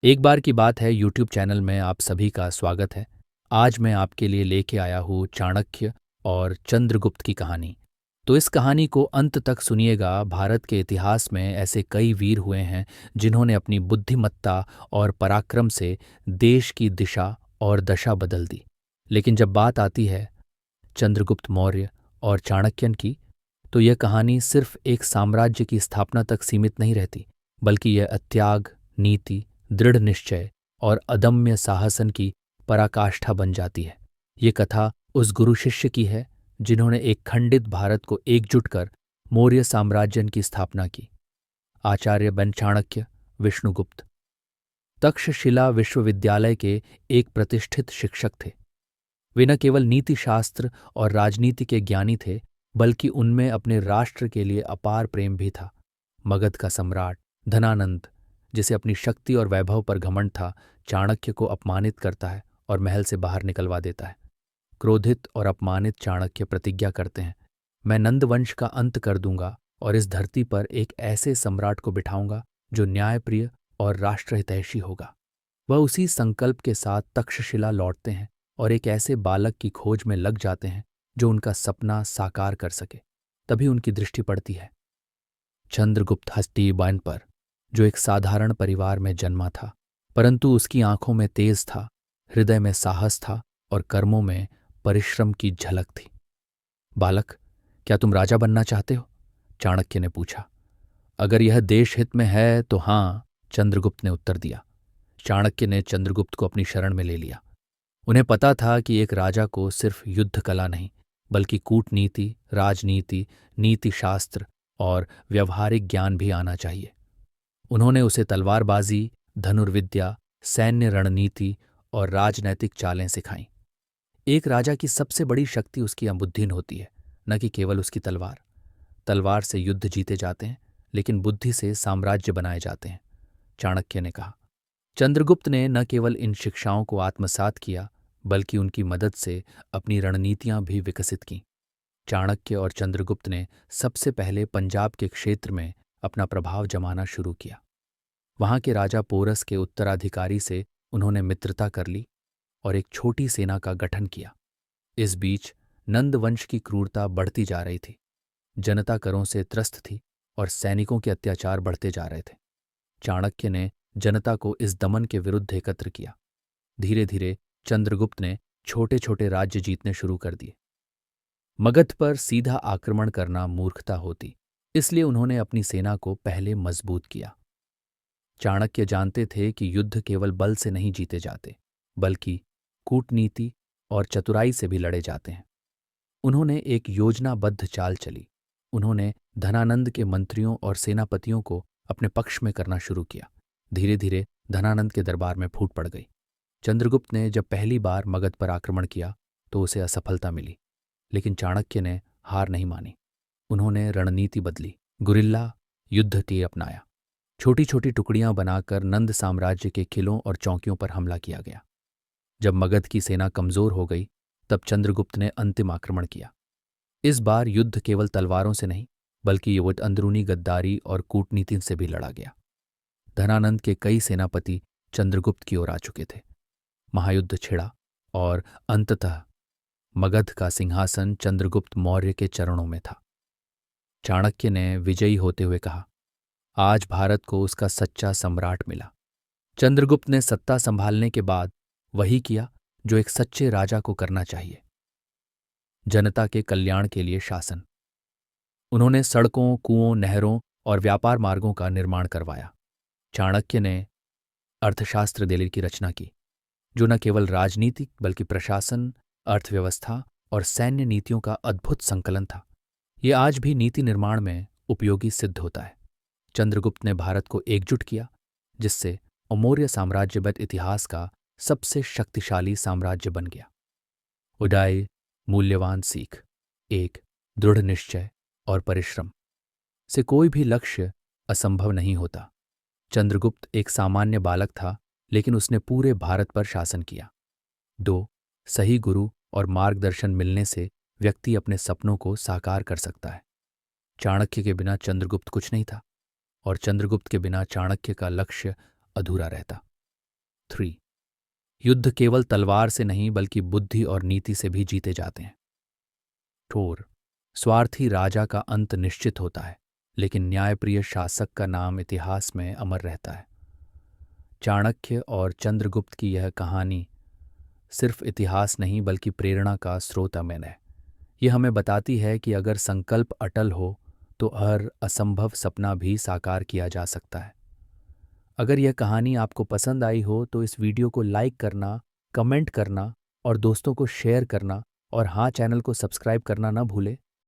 एक बार की बात है, यूट्यूब चैनल में आप सभी का स्वागत है। आज मैं आपके लिए लेके आया हूँ चाणक्य और चंद्रगुप्त की कहानी। तो इस कहानी को अंत तक सुनिएगा। भारत के इतिहास में ऐसे कई वीर हुए हैं जिन्होंने अपनी बुद्धिमत्ता और पराक्रम से देश की दिशा और दशा बदल दी। लेकिन जब बात आती है चंद्रगुप्त मौर्य और चाणक्यन की, तो यह कहानी सिर्फ एक साम्राज्य की स्थापना तक सीमित नहीं रहती, बल्कि यह त्याग, नीति, दृढ़ निश्चय और अदम्य साहसन की पराकाष्ठा बन जाती है। ये कथा उस गुरु शिष्य की है जिन्होंने एक खंडित भारत को एकजुट कर मौर्य साम्राज्य की स्थापना की। आचार्य बन चाणक्य विष्णुगुप्त तक्षशिला विश्वविद्यालय के एक प्रतिष्ठित शिक्षक थे। वे न केवल नीति शास्त्र और राजनीति के ज्ञानी थे, बल्कि उनमें अपने राष्ट्र के लिए अपार प्रेम भी था। मगध का सम्राट धनानंद, जिसे अपनी शक्ति और वैभव पर घमंड था, चाणक्य को अपमानित करता है और महल से बाहर निकलवा देता है। क्रोधित और अपमानित चाणक्य प्रतिज्ञा करते हैं, मैं नंदवंश का अंत कर दूंगा और इस धरती पर एक ऐसे सम्राट को बिठाऊंगा जो न्यायप्रिय और राष्ट्रहितैषी होगा। वह उसी संकल्प के साथ तक्षशिला लौटते हैं और एक ऐसे बालक की खोज में लग जाते हैं जो उनका सपना साकार कर सके। तभी उनकी दृष्टि पड़ती है चंद्रगुप्त हस्तिबान पर, जो एक साधारण परिवार में जन्मा था, परंतु उसकी आंखों में तेज था, हृदय में साहस था और कर्मों में परिश्रम की झलक थी। बालक, क्या तुम राजा बनना चाहते हो? चाणक्य ने पूछा। अगर यह देश हित में है तो हाँ, चंद्रगुप्त ने उत्तर दिया। चाणक्य ने चंद्रगुप्त को अपनी शरण में ले लिया। उन्हें पता था कि एक राजा को सिर्फ युद्ध कला नहीं, बल्कि कूटनीति, राजनीति, नीति शास्त्र और व्यवहारिक ज्ञान भी आना चाहिए। उन्होंने उसे तलवारबाजी, धनुर्विद्या, सैन्य रणनीति और राजनैतिक चालें सिखाईं। एक राजा की सबसे बड़ी शक्ति उसकी बुद्धिन होती है, न कि केवल उसकी तलवार। तलवार से युद्ध जीते जाते हैं, लेकिन बुद्धि से साम्राज्य बनाए जाते हैं, चाणक्य ने कहा। चंद्रगुप्त ने न केवल इन शिक्षाओं को आत्मसात किया, बल्कि उनकी मदद से अपनी रणनीतियां भी विकसित कीं। चाणक्य और चंद्रगुप्त ने सबसे पहले पंजाब के क्षेत्र में अपना प्रभाव जमाना शुरू किया। वहां के राजा पोरस के उत्तराधिकारी से उन्होंने मित्रता कर ली और एक छोटी सेना का गठन किया। इस बीच नंदवंश की क्रूरता बढ़ती जा रही थी। जनता करों से त्रस्त थी और सैनिकों के अत्याचार बढ़ते जा रहे थे। चाणक्य ने जनता को इस दमन के विरुद्ध एकत्र किया। धीरे धीरे चंद्रगुप्त ने छोटे छोटे राज्य जीतने शुरू कर दिए। मगध पर सीधा आक्रमण करना मूर्खता होती, इसलिए उन्होंने अपनी सेना को पहले मजबूत किया। चाणक्य जानते थे कि युद्ध केवल बल से नहीं जीते जाते, बल्कि कूटनीति और चतुराई से भी लड़े जाते हैं। उन्होंने एक योजनाबद्ध चाल चली। उन्होंने धनानंद के मंत्रियों और सेनापतियों को अपने पक्ष में करना शुरू किया। धीरे धीरे धनानंद के दरबार में फूट पड़ गई। चंद्रगुप्त ने जब पहली बार मगध पर आक्रमण किया तो उसे असफलता मिली, लेकिन चाणक्य ने हार नहीं मानी। उन्होंने रणनीति बदली, गुरिल्ला युद्ध टी अपनाया। छोटी छोटी टुकड़ियां बनाकर नंद साम्राज्य के किलों और चौकियों पर हमला किया गया। जब मगध की सेना कमजोर हो गई, तब चंद्रगुप्त ने अंतिम आक्रमण किया। इस बार युद्ध केवल तलवारों से नहीं, बल्कि ये अंदरूनी गद्दारी और कूटनीति से भी लड़ा गया। धनानंद के कई सेनापति चंद्रगुप्त की ओर आ चुके थे। महायुद्ध छिड़ा और अंततः मगध का सिंहासन चंद्रगुप्त मौर्य के चरणों में था। चाणक्य ने विजयी होते हुए कहा, आज भारत को उसका सच्चा सम्राट मिला। चंद्रगुप्त ने सत्ता संभालने के बाद वही किया जो एक सच्चे राजा को करना चाहिए, जनता के कल्याण के लिए शासन। उन्होंने सड़कों, कुओं, नहरों और व्यापार मार्गों का निर्माण करवाया। चाणक्य ने अर्थशास्त्र दिल्ली की रचना की, जो न केवल राजनीतिक बल्कि प्रशासन, अर्थव्यवस्था और सैन्य नीतियों का अद्भुत संकलन था। ये आज भी नीति निर्माण में उपयोगी सिद्ध होता है। चंद्रगुप्त ने भारत को एकजुट किया, जिससे मौर्य साम्राज्यबद्ध इतिहास का सबसे शक्तिशाली साम्राज्य बन गया। उदाई मूल्यवान सीख, एक दृढ़ निश्चय और परिश्रम से कोई भी लक्ष्य असंभव नहीं होता। चंद्रगुप्त एक सामान्य बालक था, लेकिन उसने पूरे भारत पर शासन किया। 2 सही गुरु और मार्गदर्शन मिलने से व्यक्ति अपने सपनों को साकार कर सकता है। चाणक्य के बिना चंद्रगुप्त कुछ नहीं था, और चंद्रगुप्त के बिना चाणक्य का लक्ष्य अधूरा रहता। 3। युद्ध केवल तलवार से नहीं बल्कि बुद्धि और नीति से भी जीते जाते हैं। 4। स्वार्थी राजा का अंत निश्चित होता है, लेकिन न्यायप्रिय शासक का नाम इतिहास में अमर रहता है। चाणक्य और चंद्रगुप्त की यह कहानी सिर्फ इतिहास नहीं बल्कि प्रेरणा का स्रोत है। ये हमें बताती है कि अगर संकल्प अटल हो तो हर असंभव सपना भी साकार किया जा सकता है। अगर यह कहानी आपको पसंद आई हो तो इस वीडियो को लाइक करना, कमेंट करना और दोस्तों को शेयर करना, और हाँ, चैनल को सब्सक्राइब करना ना भूलें।